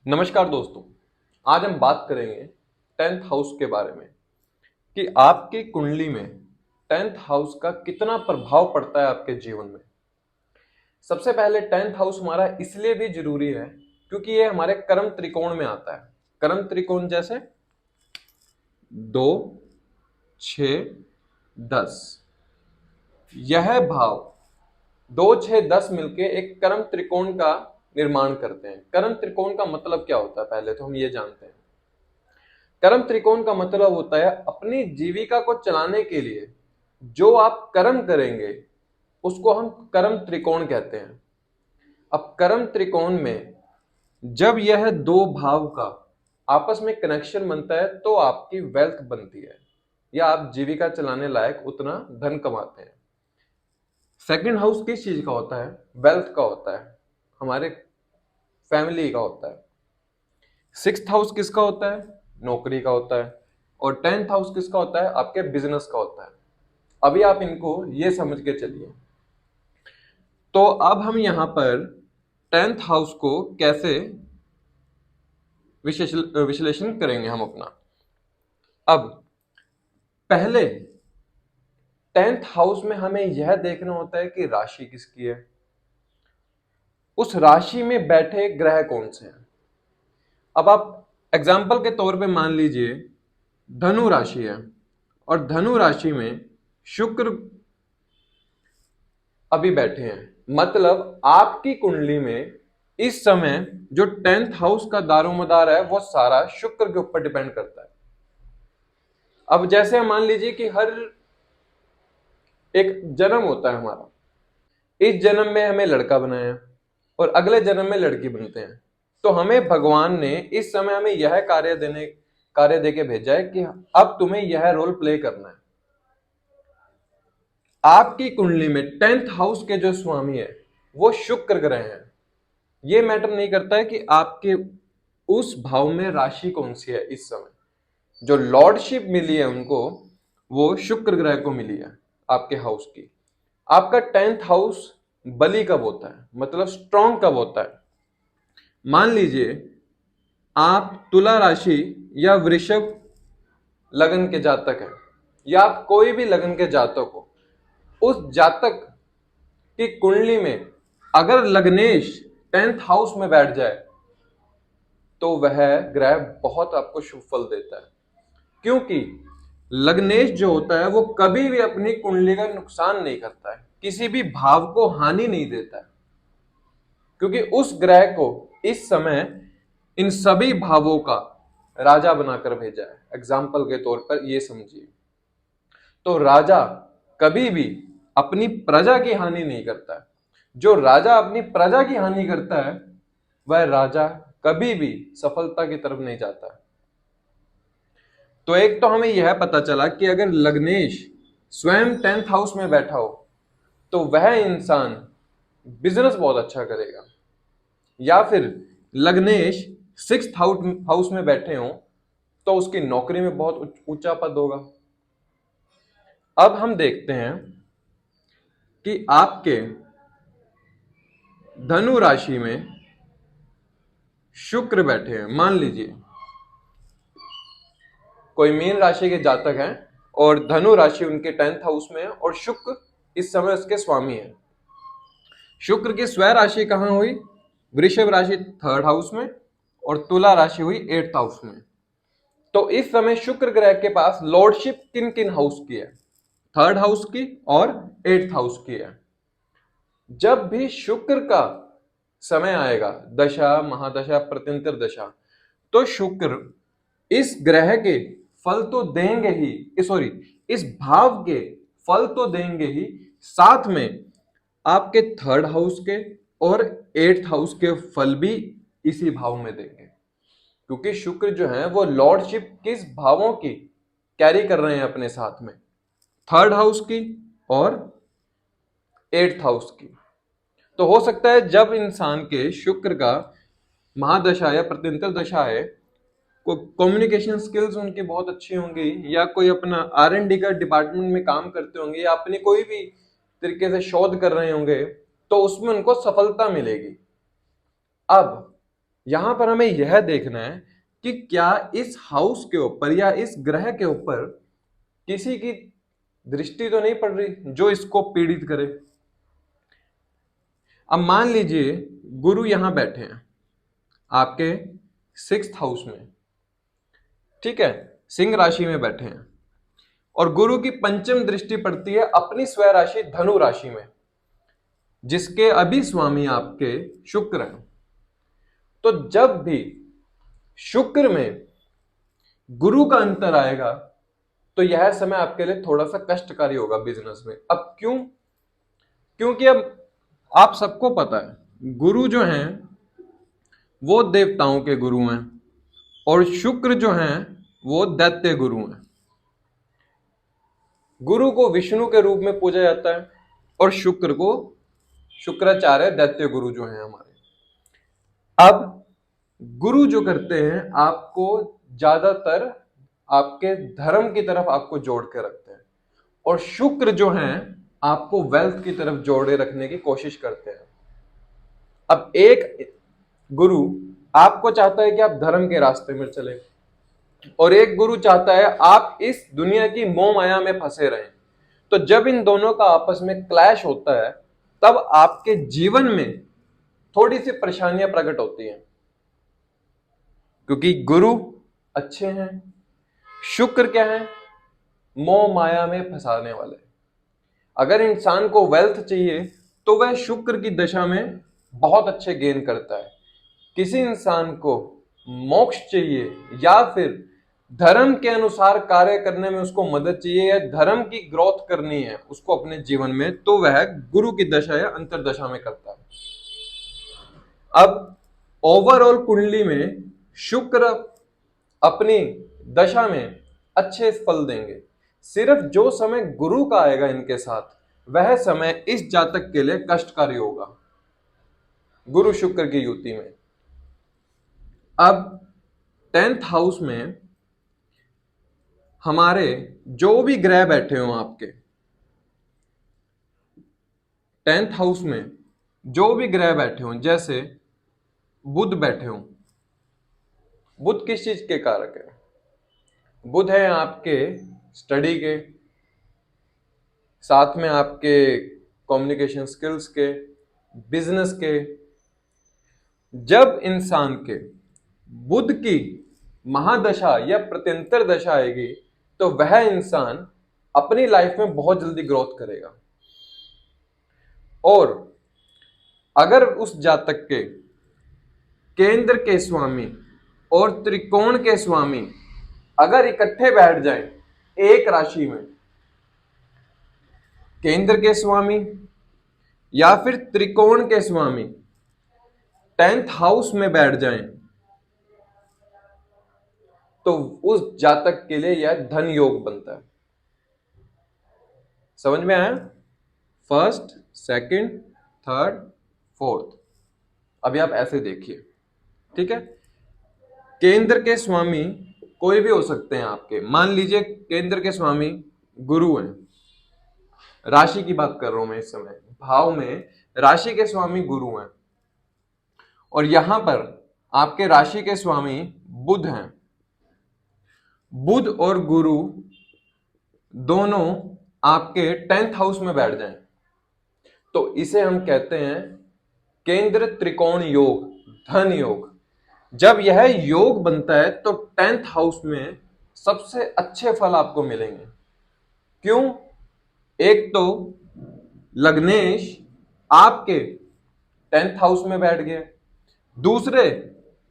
नमस्कार दोस्तों। आज हम बात करेंगे टेंथ हाउस के बारे में कि आपकी कुंडली में टेंथ हाउस का कितना प्रभाव पड़ता है आपके जीवन में। सबसे पहले टेंथ हाउस हमारा इसलिए भी जरूरी है क्योंकि ये हमारे कर्म त्रिकोण में आता है। कर्म त्रिकोण जैसे 2, 6, 10, यह भाव 2, 6, 10 मिलके एक कर्म त्रिकोण का निर्माण करते हैं। कर्म त्रिकोण का मतलब क्या होता है पहले तो हम ये जानते हैं। कर्म त्रिकोण का मतलब होता है अपनी जीविका को चलाने के लिए जो आप कर्म करेंगे उसको हम कर्म त्रिकोण कहते हैं। अब कर्म त्रिकोण में जब यह दो भाव का आपस में कनेक्शन बनता है तो आपकी वेल्थ बनती है या आप जीविका चलाने लायक उतना धन कमाते हैं। सेकंड हाउस किस चीज का होता है? वेल्थ का होता है, हमारे फैमिली का होता है। सिक्स्थ हाउस किसका होता है? नौकरी का होता है। और टेंथ हाउस किसका होता है? आपके बिजनेस का होता है। अभी आप इनको ये समझ के चलिए। तो अब हम यहां पर टेंथ हाउस को कैसे विश्लेषण करेंगे हम अपना। अब पहले टेंथ हाउस में हमें यह देखना होता है कि राशि किसकी है, उस राशि में बैठे ग्रह कौन से हैं। अब आप एग्जाम्पल के तौर पे मान लीजिए धनु राशि है और धनु राशि में शुक्र अभी बैठे हैं। मतलब आपकी कुंडली में इस समय जो टेंथ हाउस का दारोमदार है वो सारा शुक्र के ऊपर डिपेंड करता है। अब जैसे मान लीजिए कि हर एक जन्म होता है हमारा, इस जन्म में हमें लड़का बनाया और अगले जन्म में लड़की बनते हैं। तो हमें भगवान ने इस समय हमें यह कार्य देके भेजा है कि अब तुम्हें यह रोल प्ले करना है। आपकी कुंडली में टेंथ हाउस के जो स्वामी है वो शुक्र ग्रह हैं। ये मैटर नहीं करता है कि आपके उस भाव में राशि कौन सी है। इस समय जो लॉर्डशिप मिली है उनको वो शुक्र ग्रह को मिली है आपके हाउस की। आपका टेंथ हाउस बली कब होता है, मतलब स्ट्रॉन्ग कब होता है? मान लीजिए आप तुला राशि या वृषभ लगन के जातक हैं या आप कोई भी लगन के जातक हो, उस जातक की कुंडली में अगर लग्नेश टेंथ हाउस में बैठ जाए तो वह ग्रह बहुत आपको शुभ फल देता है। क्योंकि लग्नेश जो होता है वो कभी भी अपनी कुंडली का नुकसान नहीं करता है, किसी भी भाव को हानि नहीं देता है। क्योंकि उस ग्रह को इस समय इन सभी भावों का राजा बनाकर भेजा है। एग्जाम्पल के तौर पर ये समझिए, तो राजा कभी भी अपनी प्रजा की हानि नहीं करता है। जो राजा अपनी प्रजा की हानि करता है वह राजा कभी भी सफलता की तरफ नहीं जाता है। तो एक तो हमें यह पता चला कि अगर लग्नेश स्वयं टेंथ हाउस में बैठा हो तो वह इंसान बिजनेस बहुत अच्छा करेगा, या फिर लग्नेश सिक्स्थ हाउस में बैठे हो तो उसकी नौकरी में बहुत ऊंचा पद होगा। अब हम देखते हैं कि आपके धनु राशि में शुक्र बैठे हैं। मान लीजिए कोई मीन राशि के जातक हैं और धनु राशि उनके टेंथ हाउस में है और शुक्र इस समय उसके स्वामी है। शुक्र की स्वय राशि कहां हुई? वृषभ राशि थर्ड हाउस में और तुला राशि हुई एट्थ हाउस में। तो इस समय शुक्र ग्रह के पास लॉर्डशिप किन किन हाउस की है? थर्ड हाउस की और एट्थ हाउस की है। जब भी शुक्र का समय आएगा, दशा महादशा प्रत्यंतर दशा, तो शुक्र इस ग्रह के फल तो देंगे ही, सॉरी इस भाव के फल तो देंगे ही, साथ में आपके थर्ड हाउस के और एट्थ हाउस के फल भी इसी भाव में देंगे। क्योंकि शुक्र जो है वो लॉर्डशिप किस भावों की कैरी कर रहे हैं अपने साथ में? थर्ड हाउस की और एट्थ हाउस की। तो हो सकता है जब इंसान के शुक्र का महादशा या प्रत्यंतर दशा है, कम्युनिकेशन स्किल्स उनकी बहुत अच्छी होंगी, या कोई अपना R&D का डिपार्टमेंट में काम करते होंगे, या अपनी कोई भी तरीके से शोध कर रहे होंगे, तो उसमें उनको सफलता मिलेगी। अब यहां पर हमें यह देखना है कि क्या इस हाउस के ऊपर या इस ग्रह के ऊपर किसी की दृष्टि तो नहीं पड़ रही जो इसको पीड़ित करे। अब मान लीजिए गुरु यहां बैठे हैं आपके 6th हाउस में, ठीक है, सिंह राशि में बैठे हैं, और गुरु की पंचम दृष्टि पड़ती है अपनी स्वय राशि धनु राशि में, जिसके अभी स्वामी आपके शुक्र हैं। तो जब भी शुक्र में गुरु का अंतर आएगा तो यह समय आपके लिए थोड़ा सा कष्टकारी होगा बिजनेस में। अब क्यों? क्योंकि अब आप सबको पता है गुरु जो हैं वो देवताओं के गुरु हैं और शुक्र जो हैं वो दैत्य गुरु हैं। गुरु को विष्णु के रूप में पूजा जाता है और शुक्र को शुक्राचार्य दैत्य गुरु जो हैं हमारे। अब गुरु जो करते हैं आपको ज्यादातर आपके धर्म की तरफ आपको जोड़ के रखते हैं, और शुक्र जो हैं आपको वेल्थ की तरफ जोड़े रखने की कोशिश करते हैं। अब एक गुरु आपको चाहता है कि आप धर्म के रास्ते में चले, और एक गुरु चाहता है आप इस दुनिया की मोह माया में फंसे रहें। तो जब इन दोनों का आपस में क्लैश होता है तब आपके जीवन में थोड़ी सी परेशानियां प्रकट होती हैं, क्योंकि गुरु अच्छे हैं, शुक्र क्या है, मोह माया में फंसाने वाले। अगर इंसान को वेल्थ चाहिए तो वह शुक्र की दशा में बहुत अच्छे गेन करता है। किसी इंसान को मोक्ष चाहिए या फिर धर्म के अनुसार कार्य करने में उसको मदद चाहिए या धर्म की ग्रोथ करनी है उसको अपने जीवन में, तो वह गुरु की दशा या अंतरदशा में करता है। अब ओवरऑल कुंडली में शुक्र अपनी दशा में अच्छे फल देंगे। सिर्फ जो समय गुरु का आएगा इनके साथ वह समय इस जातक के लिए कष्टकारी होगा गुरु शुक्र की युति में। अब 10th हाउस में हमारे जो भी ग्रह बैठे हो आपके 10th हाउस में जो भी ग्रह बैठे हो, जैसे बुध बैठे हो, बुध किस चीज के कारक है? बुध है आपके स्टडी के, साथ में आपके कम्युनिकेशन स्किल्स के, बिजनेस के। जब इंसान के बुध की महादशा या प्रत्यंतर दशा आएगी तो वह इंसान अपनी लाइफ में बहुत जल्दी ग्रोथ करेगा। और अगर उस जातक के केंद्र के स्वामी और त्रिकोण के स्वामी अगर इकट्ठे बैठ जाएं एक राशि में, केंद्र के स्वामी या फिर त्रिकोण के स्वामी 10th हाउस में बैठ जाएं, तो उस जातक के लिए यह धन योग बनता है। समझ में आया? First, second, third, fourth. अभी आप ऐसे देखिए, ठीक है। केंद्र के स्वामी कोई भी हो सकते हैं आपके। मान लीजिए केंद्र के स्वामी गुरु हैं, राशि की बात कर रहा हूं मैं इस समय, भाव में राशि के स्वामी गुरु हैं, और यहां पर आपके राशि के स्वामी बुध हैं। बुध और गुरु दोनों आपके 10th हाउस में बैठ जाएं तो इसे हम कहते हैं केंद्र त्रिकोण योग, धन योग। जब यह योग बनता है तो 10th हाउस में सबसे अच्छे फल आपको मिलेंगे। क्यों? एक तो लग्नेश आपके 10th हाउस में बैठ गया, दूसरे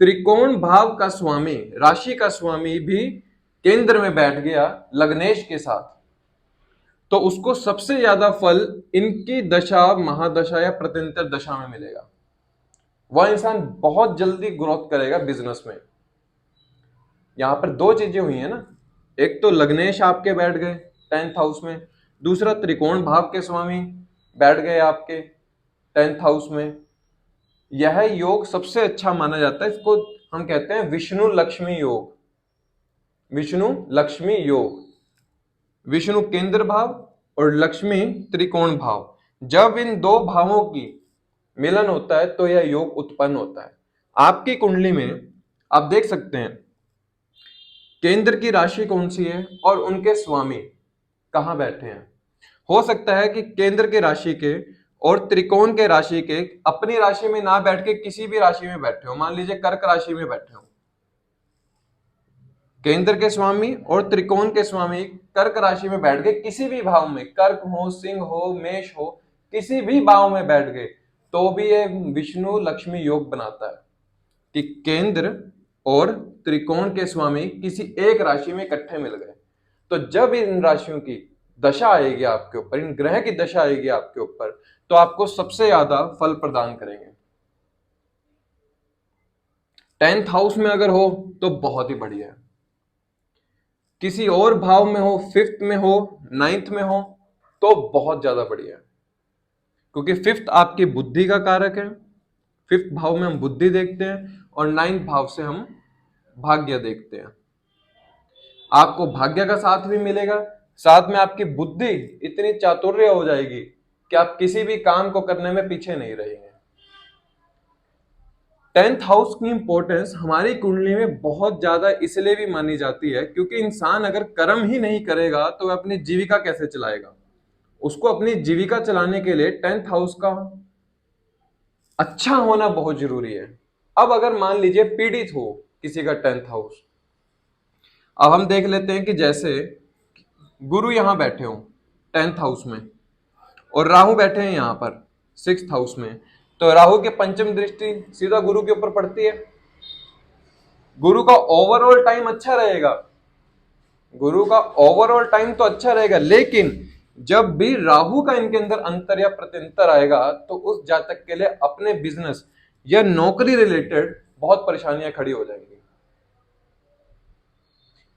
त्रिकोण भाव का स्वामी, राशि का स्वामी भी केंद्र में बैठ गया लग्नेश के साथ, तो उसको सबसे ज्यादा फल इनकी दशा, महादशा या प्रत्यंतर दशा में मिलेगा। वह इंसान बहुत जल्दी ग्रोथ करेगा बिजनेस में। यहां पर दो चीजें हुई है ना, एक तो लग्नेश आपके बैठ गए 10th हाउस में, दूसरा त्रिकोण भाव के स्वामी बैठ गए आपके 10th हाउस में। यह योग सबसे अच्छा माना जाता है, इसको हम कहते हैं विष्णु लक्ष्मी योग। विष्णु लक्ष्मी योग, विष्णु केंद्र भाव और लक्ष्मी त्रिकोण भाव, जब इन दो भावों की मिलन होता है तो यह योग उत्पन्न होता है। आपकी कुंडली में आप देख सकते हैं केंद्र की राशि कौन सी है और उनके स्वामी कहां बैठे हैं। हो सकता है कि केंद्र के राशि के और त्रिकोण के राशि के अपनी राशि में ना बैठ के किसी भी राशि में बैठे हो, मान लीजिए कर्क राशि में बैठे हो, केंद्र के स्वामी और त्रिकोण के स्वामी कर्क राशि में बैठ गए, किसी भी भाव में, कर्क हो, सिंह हो, मेष हो, किसी भी भाव में बैठ गए तो भी ये विष्णु लक्ष्मी योग बनाता है कि केंद्र और त्रिकोण के स्वामी किसी एक राशि में इकट्ठे मिल गए। तो जब इन राशियों की दशा आएगी आपके ऊपर, इन ग्रह की दशा आएगी आपके ऊपर, तो आपको सबसे ज्यादा फल प्रदान करेंगे। 10th हाउस में अगर हो तो बहुत ही बढ़िया है, किसी और भाव में हो, 5th में हो, 9th में हो तो बहुत ज्यादा बढ़िया है, क्योंकि 5th आपकी बुद्धि का कारक है। 5th भाव में हम बुद्धि देखते हैं और 9th भाव से हम भाग्य देखते हैं। आपको भाग्य का साथ भी मिलेगा, साथ में आपकी बुद्धि इतनी चातुर्य हो जाएगी कि आप किसी भी काम को करने में पीछे नहीं रहेंगे। 10th हाउस की इंपॉर्टेंस हमारी कुंडली में बहुत ज्यादा इसलिए भी मानी जाती है क्योंकि इंसान अगर कर्म ही नहीं करेगा तो वह अपनी जीविका कैसे चलाएगा। उसको अपनी जीविका चलाने के लिए 10th हाउस का अच्छा होना बहुत जरूरी है। अब अगर मान लीजिए पीड़ित हो किसी का 10th हाउस, अब हम देख लेते हैं कि जैसे गुरु यहां बैठे हो 10th हाउस में और राहु बैठे हैं यहां पर 6th हाउस में, तो राहु की पंचम दृष्टि सीधा गुरु के ऊपर पड़ती है। गुरु का ओवरऑल टाइम अच्छा रहेगा, गुरु का ओवरऑल टाइम तो अच्छा रहेगा, लेकिन जब भी राहु का इनके अंदर अंतर या प्रत्यंतर आएगा तो उस जातक के लिए अपने बिजनेस या नौकरी रिलेटेड बहुत परेशानियां खड़ी हो जाएंगी।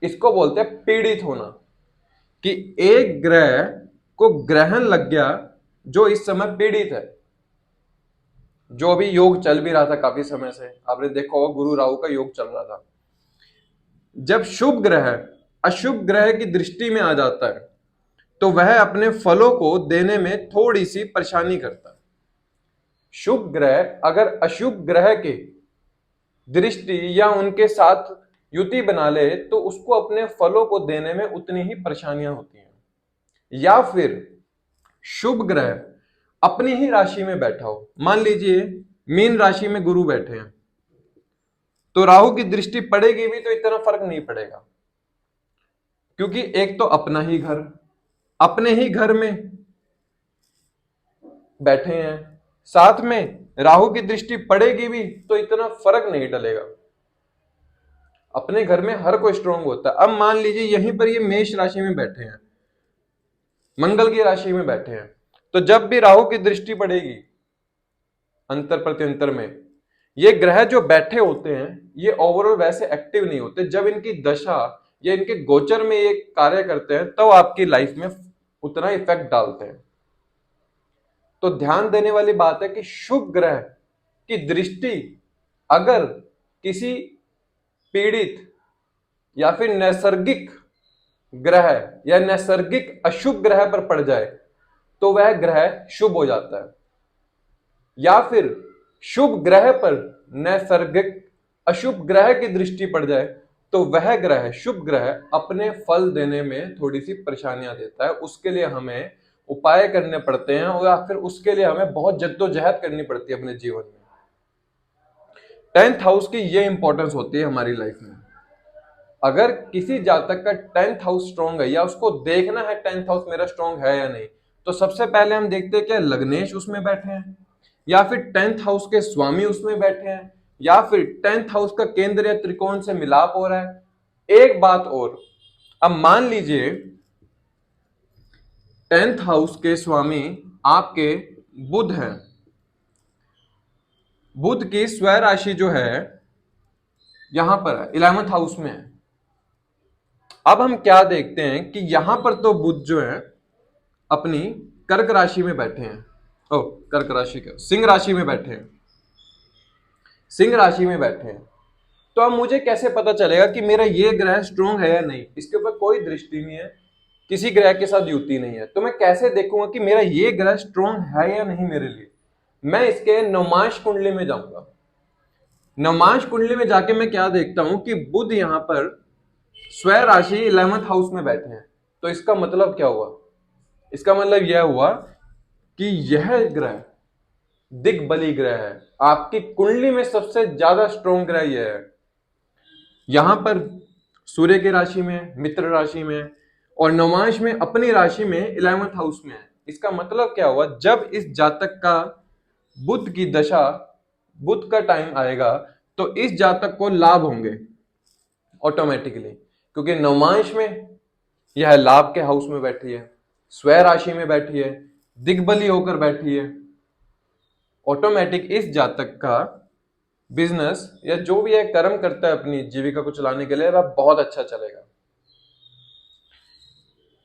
इसको बोलते हैं पीड़ित होना, कि एक ग्रह को ग्रहण लग गया जो इस समय पीड़ित है। जो भी योग चल भी रहा था काफी समय से, आपने देखा होगा गुरु राहु का योग चल रहा था, जब शुभ ग्रह अशुभ ग्रह की दृष्टि में आ जाता है तो वह अपने फलों को देने में थोड़ी सी परेशानी करता है। शुभ ग्रह अगर अशुभ ग्रह की दृष्टि या उनके साथ युति बना ले तो उसको अपने फलों को देने में उतनी ही परेशानियां होती हैं। या फिर शुभ ग्रह अपनी ही राशि में बैठा हो, मान लीजिए मीन राशि में गुरु बैठे हैं, तो राहु की दृष्टि पड़ेगी भी तो इतना फर्क नहीं पड़ेगा, क्योंकि एक तो अपना ही घर, अपने ही घर में बैठे हैं, साथ में राहु की दृष्टि पड़ेगी भी तो इतना फर्क नहीं डलेगा। अपने घर में हर कोई स्ट्रांग होता है। अब मान लीजिए यहीं पर ये मेष राशि में बैठे हैं, मंगल की राशि में बैठे हैं, तो जब भी राहु की दृष्टि पड़ेगी अंतर प्रत्यंतर में, ये ग्रह जो बैठे होते हैं ये ओवरऑल वैसे एक्टिव नहीं होते। जब इनकी दशा या इनके गोचर में ये कार्य करते हैं तब तो आपकी लाइफ में उतना इफेक्ट डालते हैं। तो ध्यान देने वाली बात है कि शुभ ग्रह की दृष्टि अगर किसी पीड़ित या फिर नैसर्गिक ग्रह या नैसर्गिक अशुभ ग्रह पर पड़ जाए तो वह ग्रह शुभ हो जाता है, या फिर शुभ ग्रह पर नैसर्गिक अशुभ ग्रह की दृष्टि पड़ जाए तो वह ग्रह, शुभ ग्रह, अपने फल देने में थोड़ी सी परेशानियां देता है। उसके लिए हमें उपाय करने पड़ते हैं और फिर उसके लिए हमें बहुत जद्दोजहद करनी पड़ती है अपने जीवन में। 10th हाउस की ये इंपॉर्टेंस होती है हमारी लाइफ में। अगर किसी जातक का 10th हाउस स्ट्रांग है या उसको देखना है 10th हाउस मेरा स्ट्रांग है या नहीं, तो सबसे पहले हम देखते हैं क्या लग्नेश उसमें बैठे हैं, या फिर 10th हाउस के स्वामी उसमें बैठे हैं, या फिर 10th हाउस का केंद्र या त्रिकोण से मिलाप हो रहा है। एक बात और, अब मान लीजिए 10th हाउस के स्वामी आपके बुध हैं, बुध की स्वय राशि जो है यहां पर है 11th हाउस में है। अब हम क्या देखते हैं कि यहां पर तो बुध जो है अपनी कर्क राशि में बैठे हैं, ओ कर्क राशि का सिंह राशि में बैठे हैं, सिंह राशि में बैठे हैं। तो अब मुझे कैसे पता चलेगा कि मेरा ये ग्रह स्ट्रांग है या नहीं? इसके ऊपर कोई दृष्टि नहीं है, किसी ग्रह के साथ युति नहीं है, तो मैं कैसे देखूंगा कि मेरा ये ग्रह स्ट्रांग है या नहीं मेरे लिए? मैं इसके नवमांश कुंडली में जाऊंगा। नवमांश कुंडली में जाके मैं क्या देखता हूं कि बुध यहां पर स्वयं राशि 11th हाउस में बैठे हैं। तो इसका मतलब क्या हुआ? इसका मतलब यह हुआ कि यह ग्रह दिग्बली ग्रह है, आपकी कुंडली में सबसे ज्यादा स्ट्रॉन्ग ग्रह यह है। यहां पर सूर्य की राशि में, मित्र राशि में, और नवमांश में अपनी राशि में 11th हाउस में है। इसका मतलब क्या हुआ? जब इस जातक का बुध की दशा, बुध का टाइम आएगा तो इस जातक को लाभ होंगे ऑटोमेटिकली, क्योंकि नवमांश में यह लाभ के हाउस में बैठी है, स्वयं राशि में बैठी है, दिग्बली होकर बैठी है। ऑटोमेटिक इस जातक का बिजनेस या जो भी है कर्म करता है अपनी जीविका को चलाने के लिए, वह बहुत अच्छा चलेगा।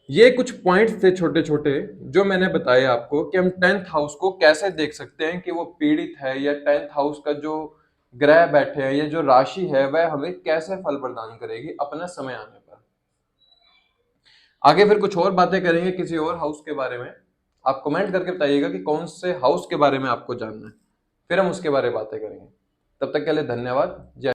ये कुछ पॉइंट्स थे छोटे छोटे जो मैंने बताए आपको कि हम 10th हाउस को कैसे देख सकते हैं कि वो पीड़ित है, या 10th हाउस का जो ग्रह बैठे हैं या जो राशि है वह हमें कैसे फल प्रदान करेगी अपना समय आने पर। आगे फिर कुछ और बातें करेंगे किसी और हाउस के बारे में। आप कमेंट करके बताइएगा कि कौन से हाउस के बारे में आपको जानना है, फिर हम उसके बारे में बातें करेंगे। तब तक के लिए धन्यवाद। जय